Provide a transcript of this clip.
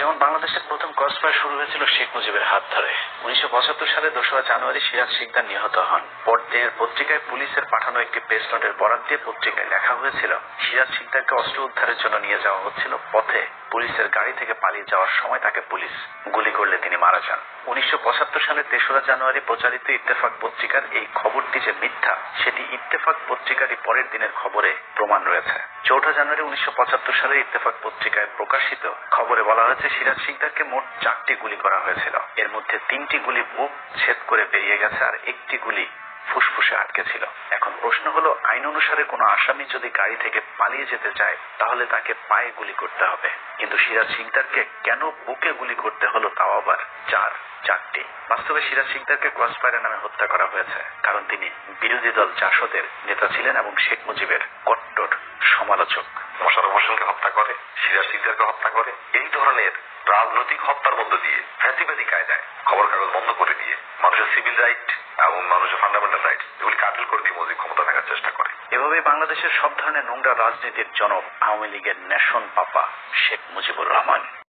যেমন বাংলাদেশের প্রথম ক্রসফায়ার শুরু হয়েছিল শেখ মুজিবের হাত ধরে। 1975 সালে 2রা জানুয়ারি সিরাজ শিকদার নিহত হন। পরদিনের পত্রিকায় পুলিশের পাঠানো একটি প্রেস নোটের বরাত দিয়ে পত্রিকায় লেখা হয়েছিল, সিরাজ শিকদারকে অস্ত্র উদ্ধারের জন্য নিয়ে যাওয়া হচ্ছিল। পথে পুলিশের গাড়ি থেকে পালিয়ে যাওয়ার সময় তাকে পুলিশ গুলি করলে তিনি মারা যান। 1975 সালে 3রা জানুয়ারি প্রচারিত ইত্তেফাক পত্রিকার এই খবরটি যে মিথ্যা, সেটি ইত্তেফাক পত্রিকারই পরের দিনের খবরে প্রমাণ রয়েছে। 4 জানুয়ারি 1975 সালে ইত্তেফাক পত্রিকায় প্রকাশিত খবরে বলা হয়েছে, সিরাজ শিকদারকে মোট 4টি গুলি করা হয়েছিল। এর মধ্যে 3টি গুলি বুক ছেদ করে বেরিয়ে গেছে আর 1টি গুলি ফুসফুসে আটকে ছিল। এখন প্রশ্ন হলো, আইন অনুসারে কোনো আসামি যদি গাড়ি থেকে পালিয়ে যেতে চায় তাহলে তাকে পায়ে গুলি করতে হবে, কিন্তু সিরাজ শিকদারকে কেন বুকে গুলি করতে হলো, তাও আবার 4টি? বাস্তবে সিরাজ শিকদারকে ক্রসফায়ারের নামে হত্যা করা হয়েছে কারণ তিনি বিরোধী দল জাসদের নেতা ছিলেন এবং শেখ মুজিবের কট্টর সমালোচক। মোশাররফ হোসেনকে হত্যা করে, সিরাজ শিকদারকে হত্যা করে, এই ধরনের রাজনৈতিক হত্যার মধ্য দিয়ে ফ্যাসিবাদী কায়দায় খবর কাগজ বন্ধ করে দিয়ে মানুষের সিভিল রাইট এবং মানুষের ফান্ডামেন্টাল রাইট এগুলি কাটিল করে দিয়ে মুজিব ক্ষমতা থাকার চেষ্টা করে। এভাবেই বাংলাদেশের সব ধরনের নোংরা রাজনীতির জনক আওয়ামী লীগের নেশন পাপা শেখ মুজিবুর রহমান।